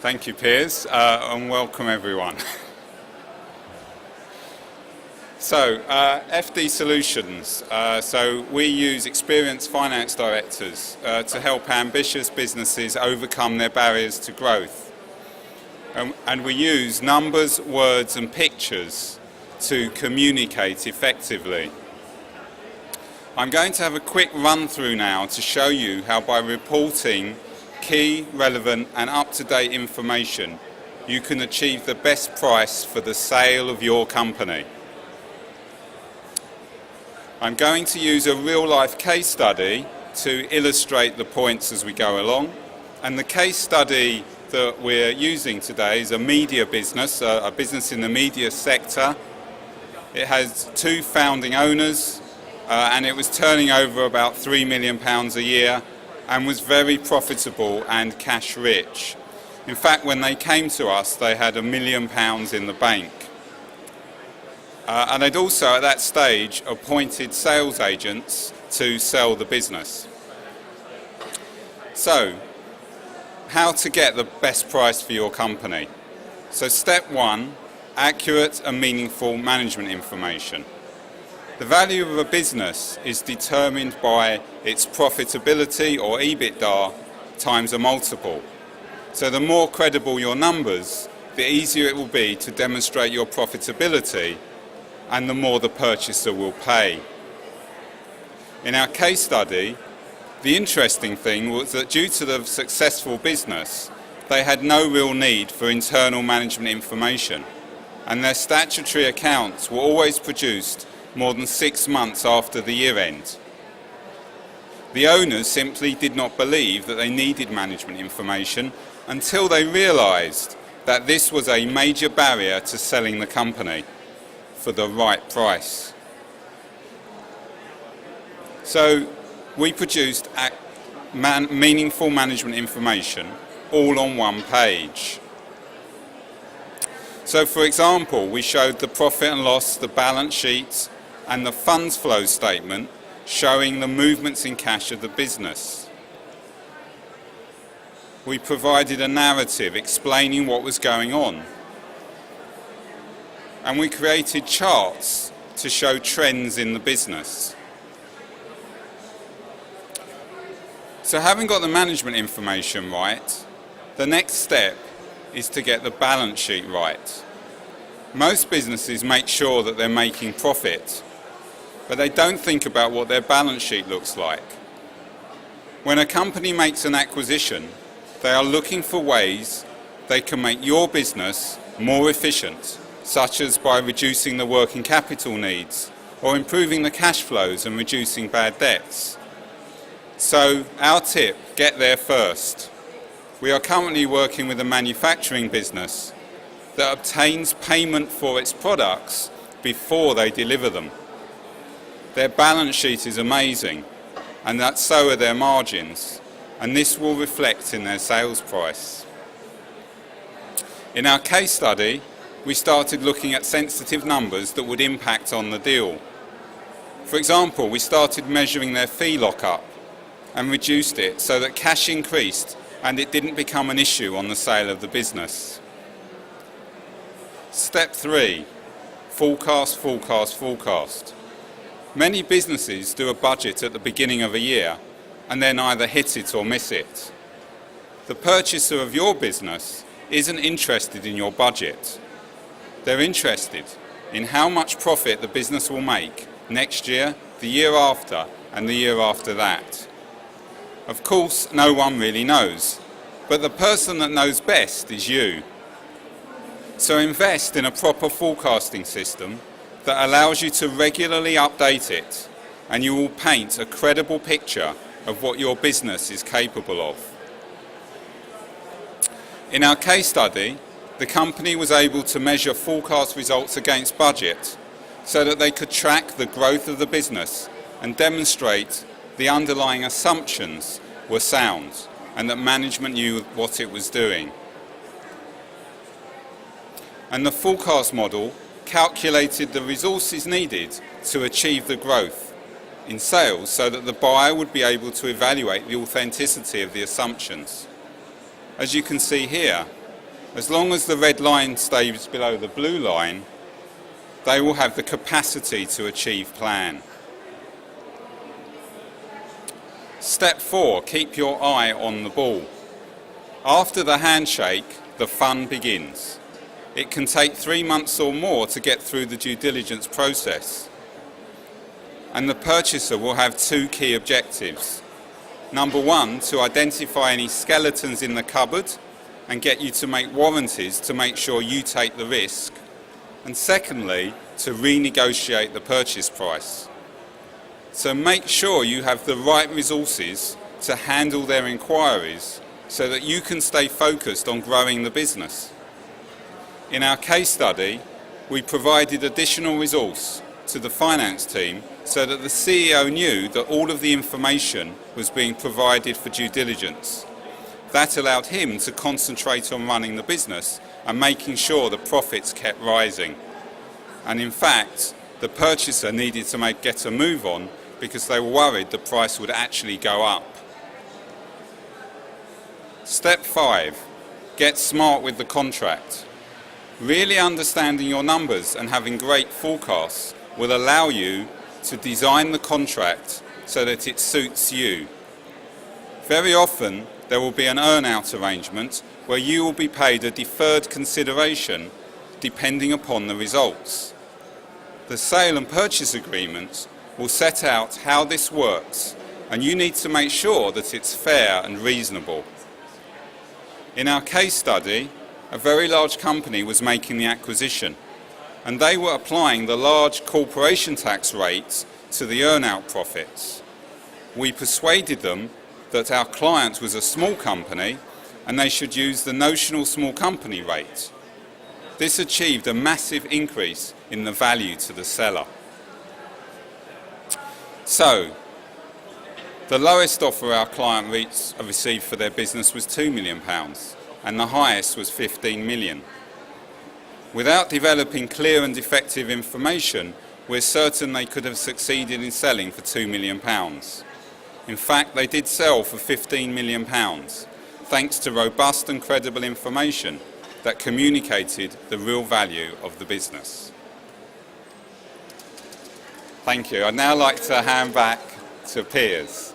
Thank you, Piers, and welcome everyone. So, FD Solutions. So we use experienced finance directors to help ambitious businesses overcome their barriers to growth. And we use numbers, words and pictures to communicate effectively. I'm going to have a quick run through now to show you how by reporting key, relevant and up-to-date information you can achieve the best price for the sale of your company. I'm going to use a real-life case study to illustrate the points as we go along, and the case study that we're using today is a media business, a business in the media sector. It has two founding owners and it was turning over about £3 million a year and was very profitable and cash rich. In fact, when they came to us, they had £1 million in the bank. And they'd also, at that stage, appointed sales agents to sell the business. So, how to get the best price for your company? So step one, accurate and meaningful management information. The value of a business is determined by its profitability, or EBITDA, times a multiple. So the more credible your numbers, the easier it will be to demonstrate your profitability and the more the purchaser will pay. In our case study, the interesting thing was that due to the successful business, they had no real need for internal management information, and their statutory accounts were always produced more than 6 months after the year end. The owners simply did not believe that they needed management information until they realised that this was a major barrier to selling the company for the right price. So we produced meaningful management information all on one page. So for example, we showed the profit and loss, the balance sheets and the funds flow statement showing the movements in cash of the business. We provided a narrative explaining what was going on. And we created charts to show trends in the business. So having got the management information right, the next step is to get the balance sheet right. Most businesses make sure that they're making profit, but they don't think about what their balance sheet looks like. When a company makes an acquisition, they are looking for ways they can make your business more efficient, such as by reducing the working capital needs or improving the cash flows and reducing bad debts. So our tip, get there first. We are currently working with a manufacturing business that obtains payment for its products before they deliver them. Their balance sheet is amazing, and so are their margins, and this will reflect in their sales price. In our case study, we started looking at sensitive numbers that would impact on the deal. For example, we started measuring their fee lockup and reduced it so that cash increased and it didn't become an issue on the sale of the business. Step 3, forecast, forecast, forecast. Many businesses do a budget at the beginning of a year and then either hit it or miss it. The purchaser of your business isn't interested in your budget. They're interested in how much profit the business will make next year, the year after, and the year after that. Of course, no one really knows, but the person that knows best is you. So invest in a proper forecasting system that allows you to regularly update it, and you will paint a credible picture of what your business is capable of. In our case study, the company was able to measure forecast results against budget so that they could track the growth of the business and demonstrate the underlying assumptions were sound and that management knew what it was doing. And the forecast model calculated the resources needed to achieve the growth in sales so that the buyer would be able to evaluate the authenticity of the assumptions. As you can see here, As long as the red line stays below the blue line, they will have the capacity to achieve plan. Step 4, keep your eye on the ball. After the handshake, the fun begins. It can take 3 months or more to get through the due diligence process. And the purchaser will have 2 key objectives. Number 1, to identify any skeletons in the cupboard and get you to make warranties to make sure you take the risk. And secondly, to renegotiate the purchase price. So make sure you have the right resources to handle their inquiries so that you can stay focused on growing the business. In our case study, we provided additional resource to the finance team so that the CEO knew that all of the information was being provided for due diligence. That allowed him to concentrate on running the business and making sure the profits kept rising. And in fact, the purchaser needed to get a move on because they were worried the price would actually go up. Step 5, get smart with the contract. Really understanding your numbers and having great forecasts will allow you to design the contract so that it suits you. Very often, there will be an earn-out arrangement where you will be paid a deferred consideration depending upon the results. The sale and purchase agreement will set out how this works, and you need to make sure that it's fair and reasonable. In our case study, a very large company was making the acquisition, and they were applying the large corporation tax rates to the earn-out profits. We persuaded them that our client was a small company and they should use the notional small company rate. This achieved a massive increase in the value to the seller. So, the lowest offer our client received for their business was £2 million, and the highest was £15 million. Without developing clear and effective information, we're certain they could have succeeded in selling for £2 million. In fact, they did sell for £15 million, thanks to robust and credible information that communicated the real value of the business. Thank you. I'd now like to hand back to Piers.